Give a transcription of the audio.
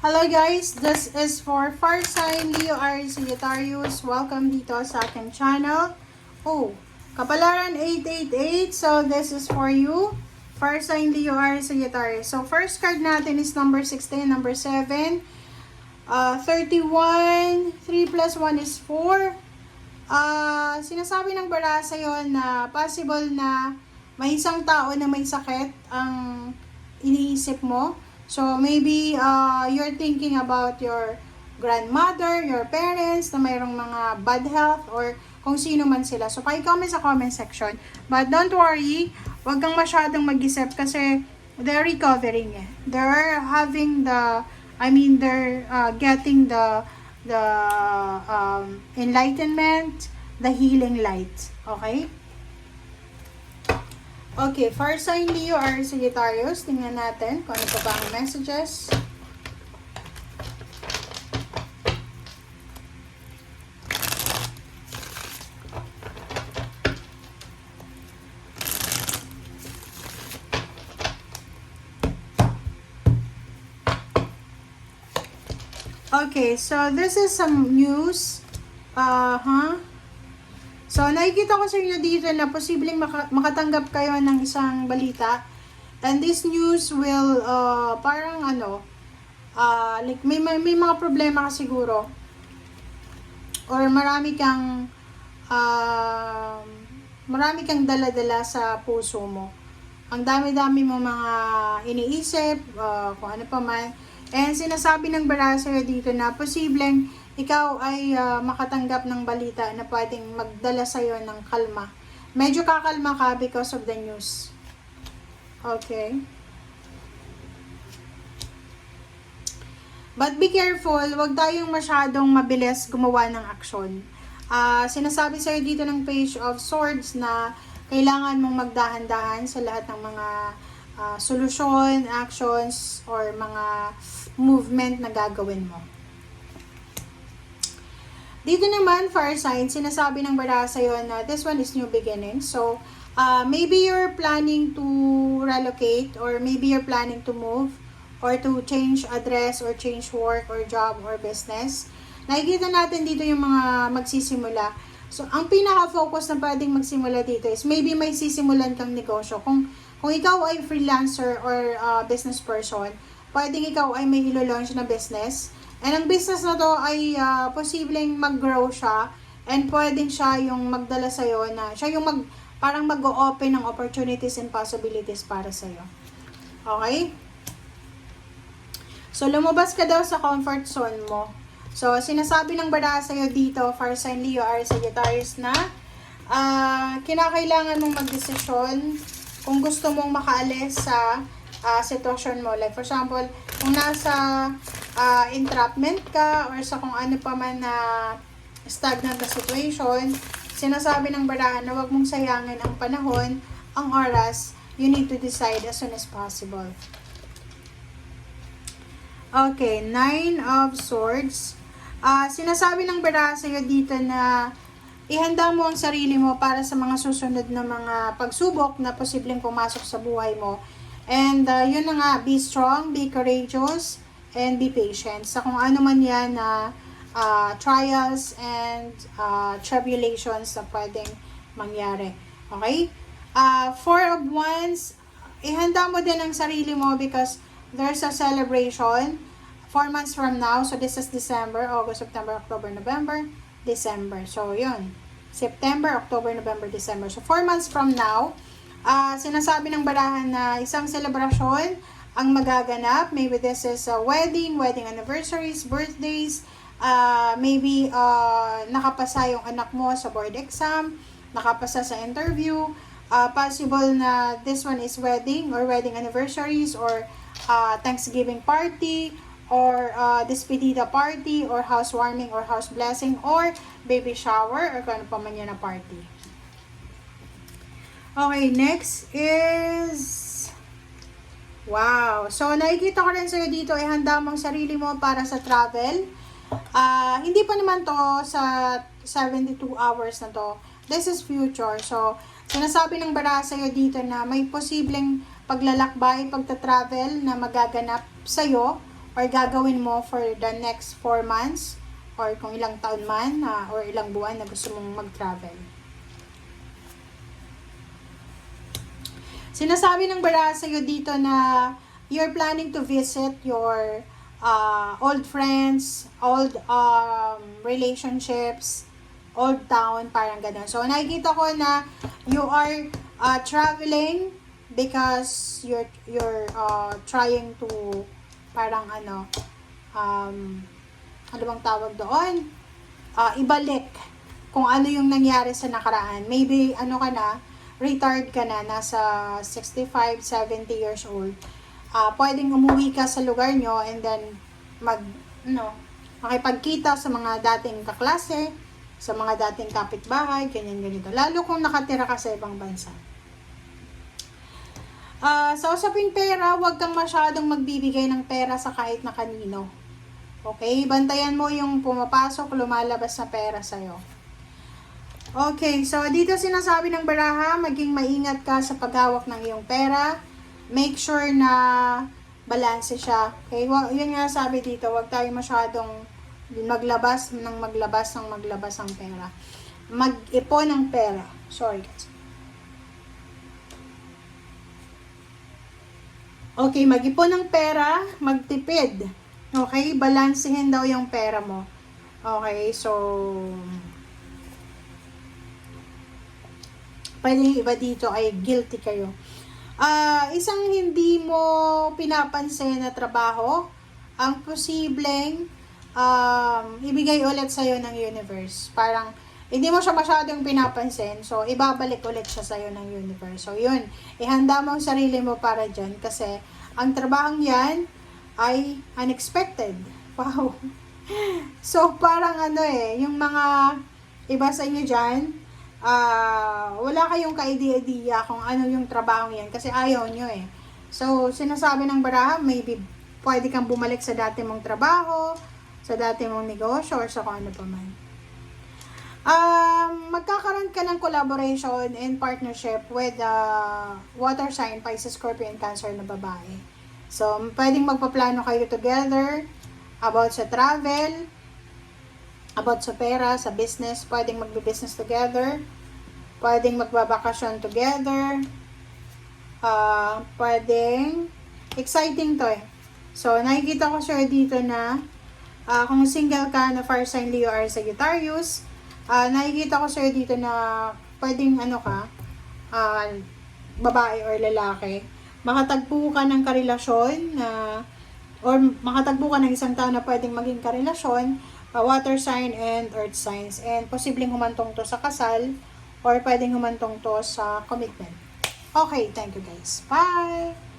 Hello guys, this is for Fire Sign Leo Aries Sagittarius. Welcome dito sa aking channel. Oh, Kapalaran 888. So this is for you. Fire Sign Leo Aries Sagittarius. So first card natin is number 16, number 7. 31, 3 plus 1 is 4. Sinasabi ng bara sa'yo na possible na may isang tao na may sakit ang iniisip mo. So, maybe you're thinking about your grandmother, your parents, na mayroong mga bad health, or kung sino man sila. So, pa-comment sa comment section. But don't worry, wag kang masyadong mag-isip kasi they're recovering. They're having they're getting the enlightenment, the healing light. Okay? Okay, Fire Sign Leo Aries Sagittarius. Tingnan natin kung ano pa ba ang messages. Okay, so this is some news. So, nakikita ko sa inyo dito na posibleng makatanggap kayo ng isang balita. And this news will, like may mga problema ka siguro. Or marami kang dala-dala sa puso mo. Ang dami-dami mo mga iniisip, kung ano pa man. And sinasabi ng barasa dito na posibleng ikaw ay makatanggap ng balita na pwedeng magdala sa'yo ng kalma. Medyo kakalma ka because of the news. Okay. But be careful, wag tayong masyadong mabilis gumawa ng aksyon. Sinasabi sa'yo dito ng Page of Swords na kailangan mong magdahan-dahan sa lahat ng mga solusyon, actions, or mga movement na gagawin mo. Dito naman, Fire Sign, sinasabi ng bara sa'yo na this one is new beginning. So, maybe you're planning to relocate, or maybe you're planning to move, or to change address, or change work, or job, or business. Nakikita natin dito yung mga magsisimula. So, ang pinaka-focus na pwedeng magsimula dito is maybe may sisimulan kang negosyo. Kung ikaw ay freelancer or business person, pwedeng ikaw ay may ilo-launch na business. And ang business na to ay posibleng mag-grow siya, and pwedeng siya yung magdala sa'yo na siya yung parang mag-o-open ng opportunities and possibilities para sa'yo. Okay? So, lumabas ka daw sa comfort zone mo. So, sinasabi ng bara sa'yo dito, Fire Sign Leo Aries Sagittarius, na kinakailangan mong magdesisyon kung gusto mong makaalis sa sitwasyon mo. Like, for example, kung nasa entrapment ka, or sa kung ano pa man na stagnant na situation, sinasabi ng barahan na huwag mong sayangin ang panahon, ang oras. You need to decide as soon as possible. Okay, 9 of Swords. Sinasabi ng barahan sa'yo dito na ihanda mo ang sarili mo para sa mga susunod na mga pagsubok na posibleng pumasok sa buhay mo. And yun na nga, be strong, be courageous, and be patient sa kung ano man yan na trials and tribulations na pwedeng mangyari. Okay? 4 of Wands, ihanda mo din ang sarili mo because there's a celebration 4 months from now. So, this is December, August, September, October, November, December. So, yun. September, October, November, December. So, 4 months from now, sinasabi ng barahan na isang selebrasyon ang magaganap. Maybe this is a wedding anniversaries, birthdays, maybe nakapasa yung anak mo sa board exam, nakapasa sa interview, possible na this one is wedding or wedding anniversaries, or Thanksgiving party, or despedida party, or housewarming, or house blessing, or baby shower, or kung ano pa man yan na party. Okay, next is wow. So, nakikita ko rin sa'yo dito, ihanda mong sarili mo para sa travel. Hindi pa naman to sa 72 hours na to. This is future. So, sinasabi ng bara sa'yo dito na may posibleng paglalakbay, pagta-travel na magaganap sa'yo, or gagawin mo for the next 4 months or kung ilang taon man or ilang buwan na gusto mong mag-travel. Sinasabi ng baraha sa'yo dito na you're planning to visit your old friends, old relationships, old town, parang ganun. So, nakikita ko na you are traveling because you're trying to parang ano bang tawag doon? Ibalik kung ano yung nangyari sa nakaraan. Maybe ano ka na, retired ka na, nasa 65, 70 years old. Pwedeng umuwi ka sa lugar nyo and then makipagkita sa mga dating kaklase, sa mga dating kapitbahay, ganyan-ganito. Lalo kung nakatira ka sa ibang bansa. Sa usaping pera, huwag kang masyadong magbibigay ng pera sa kahit na kanino. Okay? Bantayan mo yung pumapasok, lumalabas na pera sa'yo. Okay, so dito sinasabi ng baraha, maging maingat ka sa paghawak ng iyong pera. Make sure na balanse siya. Okay, yun nga sabi dito, huwag tayo masyadong maglabas ng pera. Mag-ipon ng pera. Sorry guys. Okay, mag-ipon ng pera, magtipid. Okay, balansehin daw yung pera mo. Okay, so pwede iba dito ay guilty kayo. Isang hindi mo pinapansin na trabaho, ang posibleng ibigay ulit sa'yo ng universe. Parang hindi mo siya masyadong pinapansin, so ibabalik ulit siya sa'yo ng universe. So yun, ihanda mo ang sarili mo para dyan kasi ang trabahong yan ay unexpected. Wow. So parang yung mga iba sa inyo dyan, wala kayong ka-idea kung ano yung trabaho yan kasi ayaw nyo eh. So, sinasabi ng baraha, maybe pwede kang bumalik sa dati mong trabaho, sa dati mong negosyo, or sa kung ano pa man. Magkakaroon ka ng collaboration and partnership with water sign, Pisces, Scorpio, and Cancer na babae. So, pwedeng magpaplano kayo together about sa travel, about sa pera, sa business, pwedeng magbe-business together, pwedeng magbabakasyon together, pwedeng, exciting to eh. So, nakikita ko siya dito na, kung single ka na fire sign Leo or Sagittarius, nakikita ko siya dito na, pwedeng babae or lalaki, makatagpo ka ng karelasyon, or makatagpo ka ng isang tao na pwedeng maging karelasyon, water sign and earth signs, and posibleng humantong to sa kasal or pwedeng humantong to sa commitment. Okay, thank you guys. Bye!